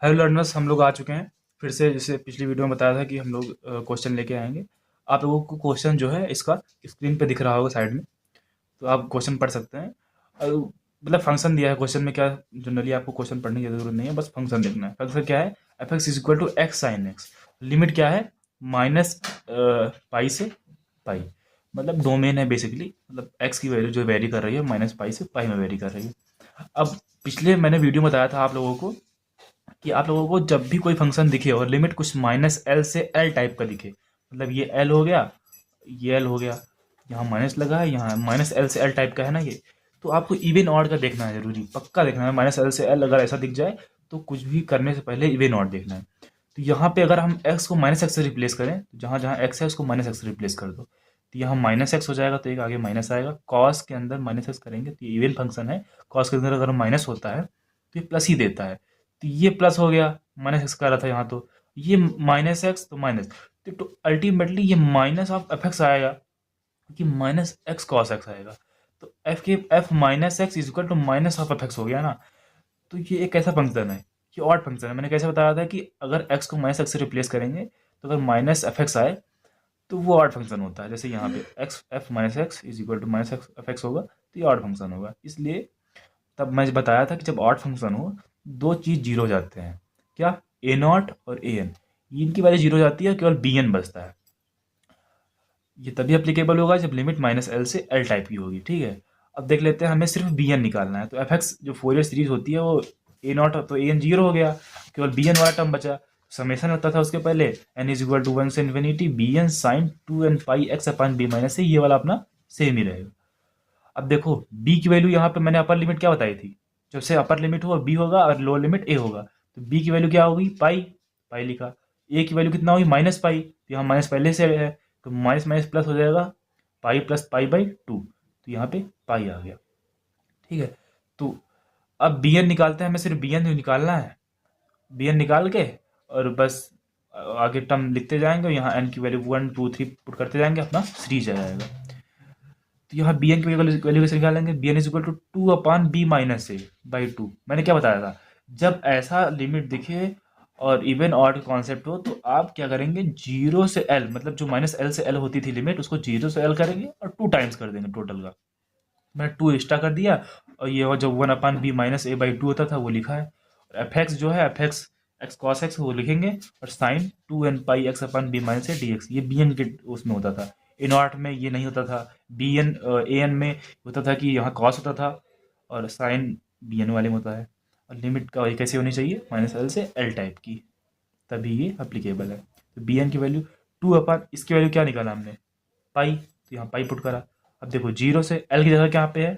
Hello learners, हम लोग आ चुके हैं फिर से। जैसे पिछली वीडियो में बताया था कि हम लोग क्वेश्चन लेके आएंगे। आप लोगों को क्वेश्चन जो है इसका स्क्रीन पे दिख रहा होगा साइड में, तो आप क्वेश्चन पढ़ सकते हैं। और मतलब फंक्शन दिया है क्वेश्चन में, क्या जनरली आपको क्वेश्चन पढ़ने की जरूरत नहीं है, बस फंक्शन देखना है। फंक्शन क्या है? F X is equal to X sine X. Limit क्या है? माइनस पाई से पाई। मतलब डोमेन है बेसिकली, मतलब एक्स की वैल्यू जो वेरी कर रही है माइनस पाई से पाई में वेरी कर रही है। अब पिछले मैंने वीडियो में बताया था आप लोगों को कि आप लोगों को जब भी कोई फंक्शन दिखे और लिमिट कुछ माइनस एल से एल टाइप का दिखे, मतलब ये एल हो गया, ये एल हो गया, यहाँ माइनस लगा है, यहाँ माइनस एल से एल टाइप का है ना ये, तो आपको इवन ऑड का देखना है, जरूरी पक्का देखना है। माइनस एल से एल अगर ऐसा दिख जाए तो कुछ भी करने से पहले इवन ऑड देखना है। तो यहाँ पे अगर हम एक्स को माइनस एक्स से रिप्लेस करें, तो जहाँ जहाँ एक्स है उसको माइनस एक्स से रिप्लेस कर दो, तो यहाँ माइनस एक्स हो जाएगा, तो एक आगे माइनस आएगा। कॉस के अंदर माइनस एक्स करेंगे तो ये इवन फंक्शन है, कॉस के अंदर अगर माइनस होता है तो ये प्लस ही देता है। तो ये प्लस हो गया, माइनस एक्स का रहा था यहाँ, तो ये माइनस एक्स तो माइनस, तो अल्टीमेटली ये माइनस ऑफ एफ एक्स आएगा, क्योंकि माइनस एक्स कॉस एक्स आएगा। तो एफ के F minus X is equal to minus of F X हो गया ना। तो ये एक ऐसा फंक्शन है, ये ऑड फंक्शन है। मैंने कैसे बताया था कि अगर एक्स को माइनस एक्स से रिप्लेस करेंगे तो अगर माइनस एफ एक्स आए तो वो ऑड फंक्शन होता है। जैसे यहाँ पे X F minus X is equal to minus X F X होगा, तो ये ऑड फंक्शन होगा। इसलिए तब मैं बताया था कि जब ऑड फंक्शन हो, दो चीज जीरो जाते हैं, क्या? ए नॉट और ए एन, इनकी वैल्यू जीरो जाती है, केवल बी एन बचता है। ये तभी अप्लीकेबल होगा जब लिमिट माइनस एल से एल टाइप की होगी, ठीक है। अब देख लेते हैं, हमें सिर्फ बी एन निकालना है। तो एफ एक्स जो फोरियर सीरीज होती है वो ए नॉट, तो ए एन जीरो हो गया, केवल बी एन वाला टर्म बचा। समेशन होता था उसके पहले, N is equal to one से infinity B N sine two N pi X upon B minus से, ये वाला अपना सेम ही रहेगा। अब देखो b की वैल्यू, यहाँ पे मैंने अपर लिमिट क्या बताई थी, जब से अपर लिमिट होगा b होगा और लोअर लिमिट a होगा, तो b की वैल्यू क्या होगी? पाई, पाई लिखा। a की वैल्यू कितना होगी? माइनस पाई, तो यहाँ माइनस पहले से है, तो माइनस माइनस प्लस हो जाएगा, pi plus pi by two, तो यहाँ पे पाई आ गया, ठीक है। तो अब बी एन निकालते हैं, हमें सिर्फ बी एन निकालना है। बी एन निकाल के और बस आगे टर्म लिखते जाएंगे, और यहाँ एन की value one two three put करते जाएंगे, अपना सीरीज आ जाएगा। तो यहाँ बी एन की वैल्यू कैसे निकालेंगे? B N is equal to two upon B minus A by two. मैंने क्या बताया था, जब ऐसा लिमिट दिखे और इवन ऑड कॉन्सेप्ट हो, तो आप क्या करेंगे? जीरो से एल, मतलब जो माइनस एल से एल होती थी लिमिट, उसको जीरो से एल करेंगे और टू टाइम्स कर देंगे टोटल का। मैंने टू एक्स्ट्रा कर दिया, और ये जो one upon B minus A by two होता था वो लिखा है। और एफ एक्स जो है, F X X cos X वो लिखेंगे, और sine two N pi X upon B minus A D X, ये बी एन के उसमें होता था। ए नॉट में ये नहीं होता था, बी एन ए एन में होता था कि यहाँ कॉस होता था, और साइन बी एन वाले में होता है। और लिमिट का वही कैसे होनी चाहिए? माइनस एल से एल टाइप की, तभी ये अप्लीकेबल है। तो बी एन की वैल्यू टू अपान, इसकी वैल्यू क्या निकाला हमने? पाई, तो यहाँ पाई पुट करा। अब देखो जीरो से एल की जगह क्या पे है?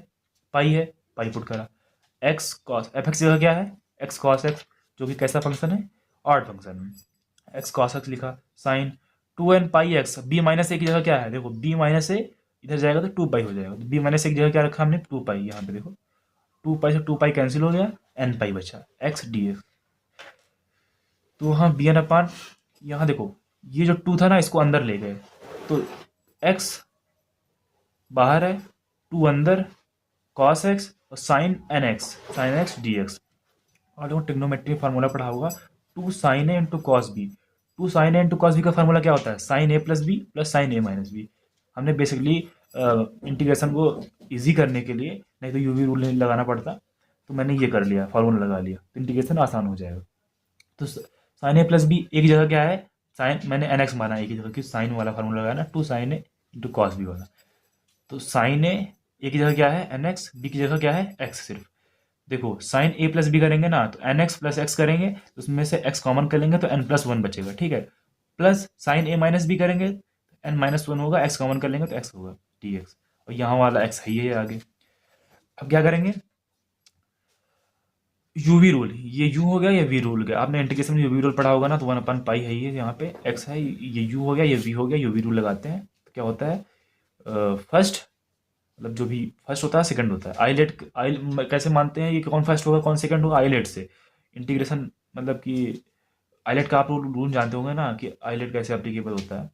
पाई है, पाई पुट करा। एक्स कॉस एफ एक्स जगह क्या है? एक्स कॉस एक्स, जो कि कैसा फंक्शन है? ऑड फंक्शन है। एक्स कॉस एक्स लिखा, sign two N pi x, B minus ए की जगह क्या है? देखो बी माइनस ए इधर जाएगा तो टू पाई हो जाएगा, तो बी माइनस ए की जगह क्या रखा हमने? टू पाई। यहाँ पे देखो टू पाई से टू पाई कैंसिल हो गया, एन पाई बचा, एक्स डी एक्स। तो वहाँ बी एन अपान, यहाँ देखो ये जो टू था ना, इसको अंदर ले गए, तो एक्स बाहर है, टू अंदर, कॉस एक्स और sine N X, sine X D X. और देखो ट्रिग्नोमेट्री फार्मूला पढ़ा होगा, two sine A into cos B. Two sine A into cos B का फार्मूला क्या होता है? Sine A plus B plus sine A minus B. हमने basically integration को इजी करने के लिए, नहीं तो यूवी रूल नहीं लगाना पड़ता, तो मैंने ये कर लिया, फार्मूला लगा लिया, तो इंटीग्रेशन आसान हो जाएगा। तो साइन ए प्लस बी एक जगह क्या है? साइन, मैंने एन एक्स माना एक ही जगह, क्योंकि साइन वाला फार्मूला लगाया ना, two sine A into cos B वाला। तो साइन ए की जगह क्या है? एन एक्स, बी की जगह क्या है? एक्स सिर्फ। देखो साइन ए प्लस बी करेंगे ना, तो एन एक्स प्लस एक्स करेंगे, तो उसमें से एक्स कॉमन कर लेंगे तो एन प्लस वन बचेगा, ठीक है। Plus sine A minus B करेंगे, एन माइनस वन होगा, एक्स कॉमन कर लेंगे तो एक्स होगा डी एक्स, और यहाँ वाला एक्स है ही है आगे। अब क्या करेंगे? यूवी रूल, ये यू हो गया, ये वी रूल हो गया। आपने इंटीग्रेशन में यूवी रूल पढ़ा होगा ना, तो वन अपन पाई है ये, यहाँ पे एक्स है, ये यू हो गया, ये वी हो गया, यूवी रूल लगाते हैं तो क्या होता है? फर्स्ट, मतलब जो भी फर्स्ट होता है सेकंड होता है। आइलेट आई कैसे मानते हैं ये कौन फर्स्ट होगा कौन सेकंड होगा? आइलेट से इंटीग्रेशन, मतलब कि आइलेट का आप रूल जानते होंगे ना, कि आइलेट कैसे अप्लीकेबल होता है।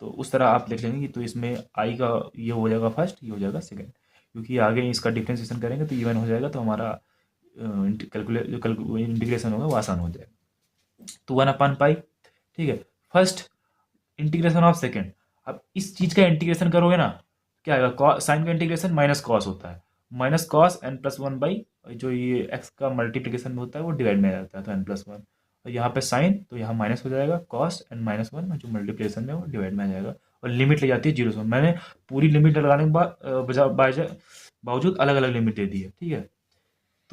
तो उस तरह आप देख लेंगे कि तो इसमें आई का ये हो जाएगा फर्स्ट, ये हो जाएगा सेकंड, क्योंकि आगे इसका डिफ्रेंसिएशन करेंगे तो इवन हो जाएगा, तो हमारा कैलकुलेट जो इंटीग्रेशन होगा वो आसान हो जाएगा। तो 1/पाई, ठीक है। फर्स्ट इंटीग्रेशन ऑफ सेकेंड, अब इस चीज का इंटीग्रेशन करोगे ना, क्या आएगा, साइन का इंटीग्रेशन माइनस कॉस होता है, माइनस कॉस n+1 जो ये एक्स का मल्टीप्लीकेशन में होता है वो डिवाइड में आ जाता है, तो n+1, और यहाँ पे साइन तो यहाँ माइनस हो जाएगा, कॉस n-1 जो मल्टीप्लीकेशन में वो डिवाइड में आ जाएगा, और लिमिट ले जाती है 0 से 1। मैंने पूरी लिमिट लगाने के बाद बावजूद अलग अलग लिमिट दे दी है, ठीक है।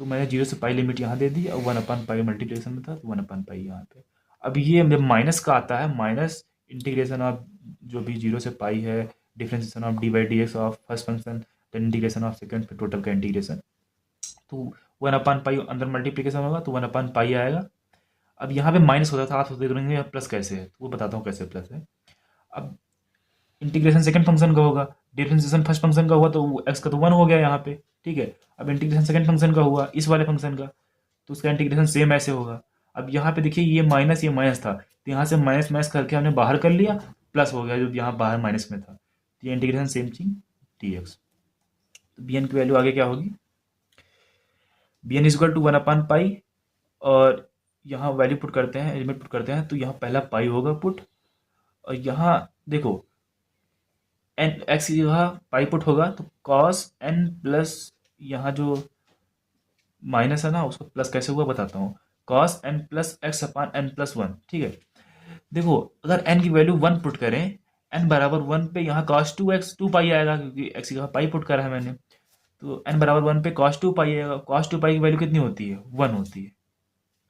तो मैंने 0 से पाई लिमिट यहाँ दे दी, और 1/पाई मल्टीप्लीकेशन में था तो 1/पाई यहाँ पे। अब ये जब माइनस का आता है, माइनस इंटीग्रेशन ऑफ जो भी 0 से पाई है, differentiation of d/dx of first function, then integration of second, फिर टोटल का इंटीग्रेशन, तो 1/पाई अंदर मल्टीप्लीकेशन होगा तो 1/पाई आएगा। अब यहाँ पे माइनस होता था, आप सोचते रहेंगे प्लस कैसे है, तो वो बताता हूँ कैसे प्लस है। अब इंटीग्रेशन सेकंड फंक्शन का होगा, डिफरेंशिएशन फर्स्ट फंक्शन का हुआ तो एक्स का तो 1 हो गया यहाँ पे, ठीक है। अब इंटीग्रेशन सेकंड फंक्शन का हुआ इस वाले फंक्शन का, तो उसका इंटीग्रेशन सेम ऐसे होगा। अब यहाँ पे देखिए ये माइनस था, तो यहाँ से माइनस माइनस करके हमने बाहर कर लिया, प्लस हो गया जो यहाँ बाहर माइनस में था, तो ये इंटीग्रेशन सेम चीज dx। तो बी एन की वैल्यू आगे क्या होगी, बी एन इजक्वल टू 1/पाई, और यहाँ वैल्यू पुट करते हैं, एलिमेंट पुट करते हैं, तो यहाँ पहला पाई होगा पुट, और यहाँ देखो एन एक्स की जगह पाई पुट होगा तो कॉस एन प्लस, यहाँ जो माइनस है ना उसको प्लस कैसे हुआ बताता हूँ, कॉस एन प्लस एक्स अपान n+1, ठीक है। देखो अगर n की वैल्यू 1 पुट करें, n बराबर 1 पे यहाँ cos 2x 2 पाई आएगा, क्योंकि x की जगह पाई पुट करा है मैंने, तो n बराबर 1 पे cos 2 पाई आएगा। cos 2 पाई की वैल्यू कितनी होती है, 1 होती है,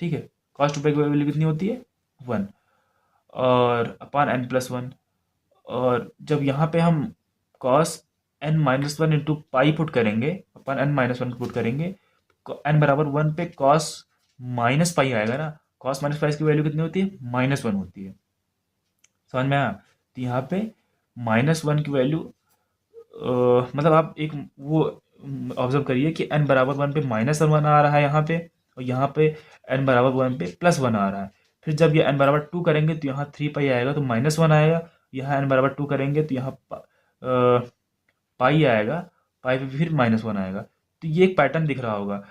ठीक है। cos 2 पाई की वैल्यू कितनी होती है, 1, और अपान n+1, और जब यहाँ पे हम cos n-1 इंटू पाई पुट करेंगे, अपन n-1 पुट करेंगे, n बराबर 1 पे cos माइनस पाई आएगा ना, cos माइनस पाई की वैल्यू कितनी होती है, -1 होती है, समझ में आया। तो यहाँ पे -1 की वैल्यू, मतलब आप एक वो ऑब्जर्व करिए कि n बराबर 1 पे -1 आ रहा है यहाँ पे, और यहाँ पे n बराबर 1 पे +1 आ रहा है। फिर जब ये n बराबर 2 करेंगे तो यहाँ 3 पाई आएगा तो -1 आएगा, यहाँ n बराबर 2 करेंगे तो यहाँ पाई आएगा, पाई पे फिर -1 आएगा। तो ये एक पैटर्न दिख रहा होगा।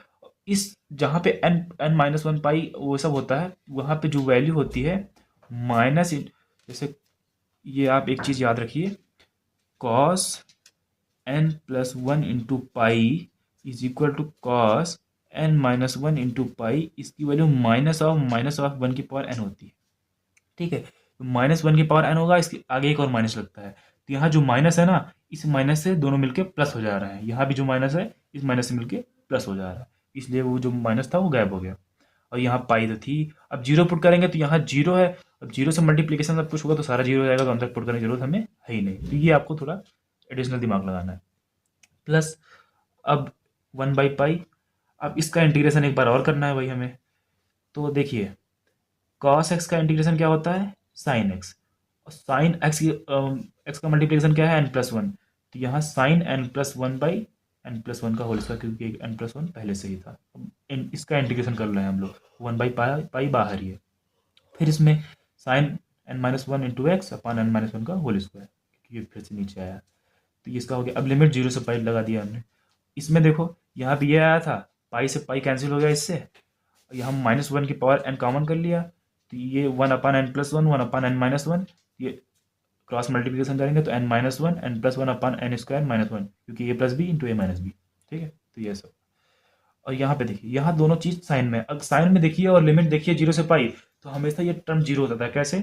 इस जहाँ पे n-1 पाई वो सब होता है, वहाँ पे जो वैल्यू होती है माइनस, जैसे ये आप एक चीज़ याद रखिए, cos n+1 into pi is equal to cos n-1 into pi, इसकी वैल्यू -1 की पावर n होती है, ठीक है। तो -1 की पावर n होगा, इसके आगे एक और माइनस लगता है, तो यहाँ जो माइनस है ना, इस माइनस से दोनों मिलके प्लस हो जा रहा है, यहाँ भी जो माइनस है इस माइनस से मिलके प्लस हो जा रहा है, इसलिए वो जो माइनस था वो गायब हो गया, और यहाँ पाई तो थी। अब जीरो पुट करेंगे तो यहाँ जीरो है, अब जीरो से मल्टीप्लीकेशन सब कुछ होगा तो सारा जीरो हो जाएगा, तो अंदर पुट करने की जरूरत हमें है ही नहीं, तो ये आपको थोड़ा एडिशनल दिमाग लगाना है। प्लस अब 1/पाई, अब इसका इंटीग्रेशन एक बार और करना है भाई हमें, तो देखिए cos x का इंटीग्रेशन क्या होता है, sin x, और sin x की x का मल्टीप्लिकेशन क्या है, n+1, तो यहाँ sin n+1 का होल स्क्वायर, क्योंकि n+1 पहले से ही था। अब इसका इंटीग्रेशन कर रहे हैं हम लोग, 1/पाई बाहर ही है, फिर इसमें sin n-1 इंटू एक्स अपान n-1 का होल स्क्वायर, क्योंकि ये फिर से नीचे आया, तो ये इसका हो गया। अब लिमिट 0 से पाई लगा दिया हमने, इसमें देखो यहाँ पे ये आया था, पाई से पाई कैंसिल हो गया इससे, यहाँ -1 की पावर n कॉमन कर लिया, तो ये 1/n+1 1/n-1, ये क्रॉस मल्टीप्लिकेशन करेंगे तो n-1 n+1/n²-1, क्योंकि a plus B into a minus B, ठीक है। तो ये सब, और यहाँ पे देखिए यहाँ दोनों चीज साइन में, अब साइन में देखिए और लिमिट देखिए 0 से पाई, तो हमेशा ये टर्म 0 होता था, कैसे,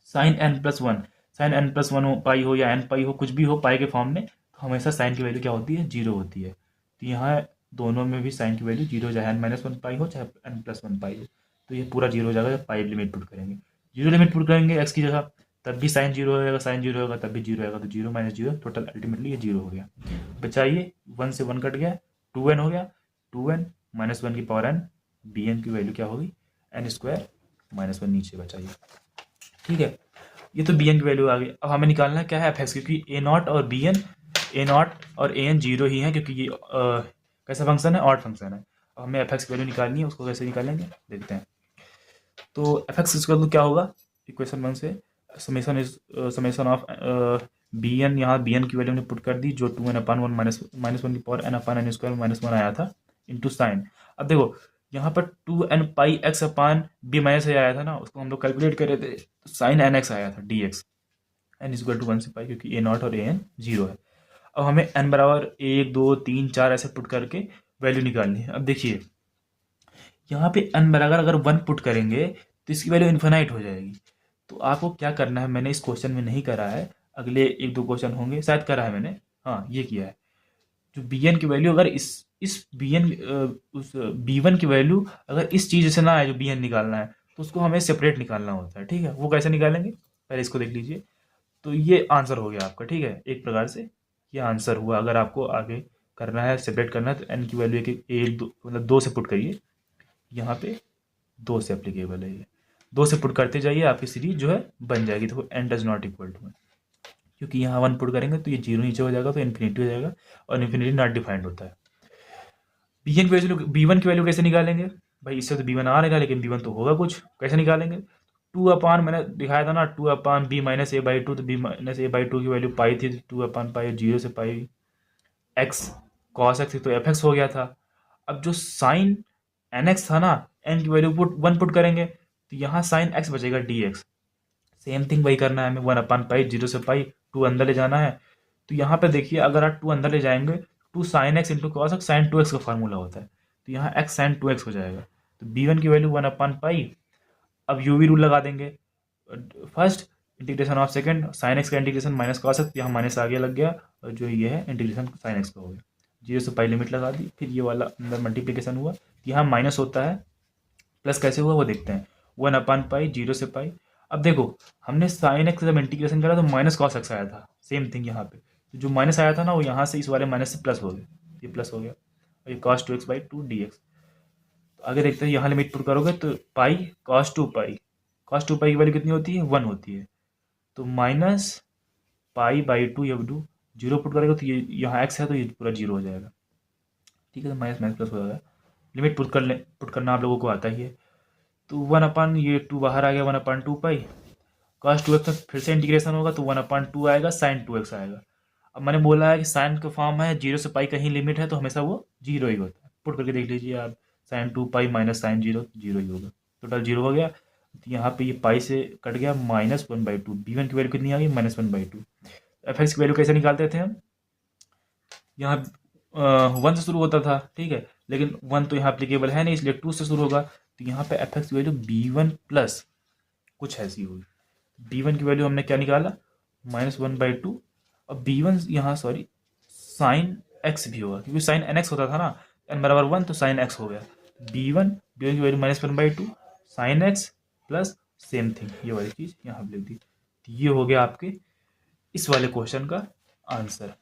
sin n+1 पाई हो या n पाई हो, कुछ भी हो पाई के फॉर्म में, तो हमेशा साइन की वैल्यू क्या होती है, 0 होती है। तो यहाँ दोनों में भी साइन की वैल्यू 0, चाहे n-1 पाई हो चाहे n+1 पाई हो, तो ये पूरा 0 हो जाएगा जब पाई लिमिट पुट करेंगे। 0 लिमिट पुट करेंगे एक्स की जगह, तब भी साइन 0 हो जाएगा, साइन 0 होगा तब भी 0 आएगा, तो 0 - 0 टोटल अल्टीमेटली ये 0 हो गया। बचाइए 1 से 1 कट गया, 2n हो गया, 2n -1 की पावर n, bn की वैल्यू क्या होगी, n² -1 नीचे बचाइए, ठीक है। ये तो bn की वैल्यू आ गई। अब हमें निकालना है क्या है, fx, क्योंकि a0 और bn, a0 और an 0 ही है, क्योंकि ये कैसा फंक्शन है, ऑड फंक्शन है। अब हमें fx की वैल्यू निकालनी है, उसको कैसे निकालेंगे देखते हैं। तो fx इसका क्या होगा, इक्वेशन 1 से समेशन ऑफ bn, यहाँ bn की वैल्यू हमने पुट कर दी, जो 2n/1 -1 की पावर n/n² -1 आया था, इंटू साइन। अब देखो यहाँ पर 2n पाई x अपान बी माइनस ए आया था ना, उसको हम लोग कैलकुलेट कर रहे थे, तो साइन एन एक्स आया था D X. N is equal to 1 से पाई, क्योंकि ए नॉट और ए एन जीरो है। अब हमें एन बराबर 1 2 3 4 ऐसे पुट करके वैल्यू निकालनी है। अब देखिए यहाँ पे एन बराबर अगर 1 पुट करेंगे तो इसकी वैल्यू इन्फिनाइट हो जाएगी। तो आपको क्या करना है, मैंने इस क्वेश्चन में नहीं करा है, अगले 1 2 क्वेश्चन होंगे, शायद करा है मैंने, हाँ ये किया है। जो बी एन की वैल्यू अगर इस बी एन उस बी वन की वैल्यू अगर इस चीज़ से ना आए जो बी एन निकालना है, तो उसको हमें सेपरेट निकालना होता है, ठीक है। वो कैसे निकालेंगे, पहले इसको देख लीजिए। तो ये आंसर हो गया आपका, ठीक है, एक प्रकार से ये आंसर हुआ। अगर आपको आगे करना है, सेपरेट करना है, तो एन की वैल्यू एक दो मतलब 2 से पुट करिए। यहाँ पे 2 से एप्लीकेबल है ये, 2 से पुट करते जाइए, आपकी सीरीज जो है बन जाएगी। तो N does not equal to, क्योंकि यहाँ 1 पुट करेंगे तो ये जीरो नीचे हो जाएगा, तो इन्फिनिटी हो जाएगा, और इन्फिनिटी नॉट डिफाइंड होता है। बी वन की वैल्यू कैसे निकालेंगे भाई, इससे तो बी वन आ रहेगा, लेकिन बी वन तो होगा कुछ, कैसे निकालेंगे। 2 अपान मैंने दिखाया था ना, 2 upon B minus A by two, तो B minus A by two की वैल्यू पाई थी, 2 अपान पाई, 0 से पाई एक्स कॉस एक्स, तो एफ एक्स हो गया था। अब जो साइन एन एक्स था ना, एन की वैल्यू पुट 1 पुट करेंगे, तो यहाँ साइन एक्स बचेगा डी एक्स। सेम थिंग वही करना है हमें, 1 अपान पाई, 0 से पाई, 2 अंदर ले जाना है। तो यहाँ पे देखिए, अगर आप 2 अंदर ले जाएंगे, 2 sine X into cos X, sine 2x का फार्मूला होता है, तो यहाँ एक्स साइन 2x हो जाएगा। तो बी वन की वैल्यू 1 अपान पाई। अब यूवी रूल लगा देंगे, first integration of second, sine x का इंटीग्रेशन माइनस कॉस एक्स, यहाँ माइनस आगे लग गया, और जो ये है इंटीग्रेशन साइन एक्स का हो गया। 0 से पाई लिमिट लगा दी, फिर ये वाला अंदर मल्टीप्लीकेशन हुआ, यहाँ माइनस होता है, प्लस कैसे हुआ वो देखते हैं। 1 अपान पाई, 0 से पाई। अब देखो, हमने साइन एक्स जब इंटीग्रेशन करा तो माइनस कॉस एक्स आया था, सेम थिंग यहाँ पे, तो जो माइनस आया था ना, वो यहाँ से इस वाले माइनस से प्लस हो गया, ये प्लस हो गया, और ये cos 2x by 2 D x. तो आगे देखते हैं, यहाँ लिमिट पुट करोगे तो पाई कॉस 2 पाई, कॉस 2 पाई की वैल्यू कितनी होती है, 1 होती है। तो माइनस पाई बाई 2, ये 2 जीरो पुट करेगा तो ये यहाँ एक्स है, तो ये पूरा जीरो हो जाएगा, ठीक है। तो माइनस माइनस प्लस हो जाएगा, लिमिट पुट करना आप लोगों को आता ही है। तो 1 अपान ये 2 बाहर आ गया, 1 अपान 2 पाई, कॉस 2x में फिर से इंटीग्रेशन होगा, तो 1 अपान 2 आएगा, साइन 2x आएगा। अब मैंने बोला है कि साइन का फॉर्म है, 0 से पाई कहीं लिमिट है तो हमेशा वो जीरो ही होता है। पुट करके देख लीजिए आप, sine 2 pi minus sine zero, zero ही होगा, टोटल जीरो हो गया। तो यहाँ पे ये पाई से कट गया, -1/2। बी वन की वैल्यू कितनी आ गई, -1/2। एफ एक्स की वैल्यू कैसे निकालते थे हम, यहाँ 1 से शुरू होता था, ठीक है, लेकिन 1 तो यहाँ अप्लीकेबल है नहीं, इसलिए 2 से शुरू होगा। तो यहाँ पे एफ एक्स की वैल्यू बी वन प्लस कुछ ऐसी होगी। बी वन की वैल्यू हमने क्या निकाला, -1/2। और बी वन यहाँ सॉरी साइन एक्स भी होगा, क्योंकि साइन एन एक्स होता था ना, एन बराबर 1, तो साइन एक्स हो गया। बी वन की value -1/2 sine x plus same thing, ये वाली चीज़ यहाँ पे लिख दी। तो ये हो गया आपके इस वाले क्वेश्चन का आंसर।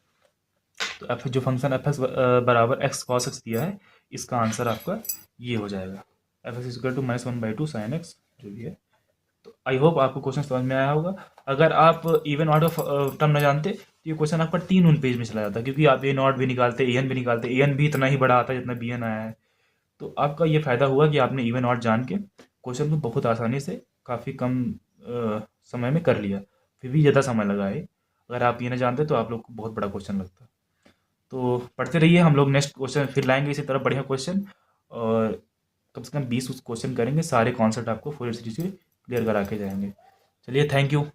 तो एफ जो फंक्शन एफ एक्स बराबर एक्स कॉस एक्स दिया है, इसका आंसर आपका ये हो जाएगा, F X equal to -1/2 sine X, जो भी है। तो आई होप आपको क्वेश्चन समझ में आया होगा। अगर आप इवन ऑड का टर्म न जानते तो ये क्वेश्चन आपका 3 पेज में चला जाता, क्योंकि आप ए नॉट भी निकालते, ए एन भी निकालते, ए एन भी इतना ही बड़ा आता है जितना बी एन आया है। तो आपका ये फ़ायदा हुआ कि आपने इवन ऑड जान के क्वेश्चन को बहुत आसानी से काफ़ी कम समय में कर लिया, फिर भी ज़्यादा समय लगा है। अगर आप ये ना जानते तो आप लोग को बहुत बड़ा क्वेश्चन लगता। तो पढ़ते रहिए, हम लोग नेक्स्ट क्वेश्चन फिर लाएंगे इसी तरह बढ़िया क्वेश्चन, और कम से कम 20 क्वेश्चन करेंगे, सारे कॉन्सेप्ट आपको पूरी सीरीज के क्लियर करा के जाएंगे। चलिए, थैंक यू।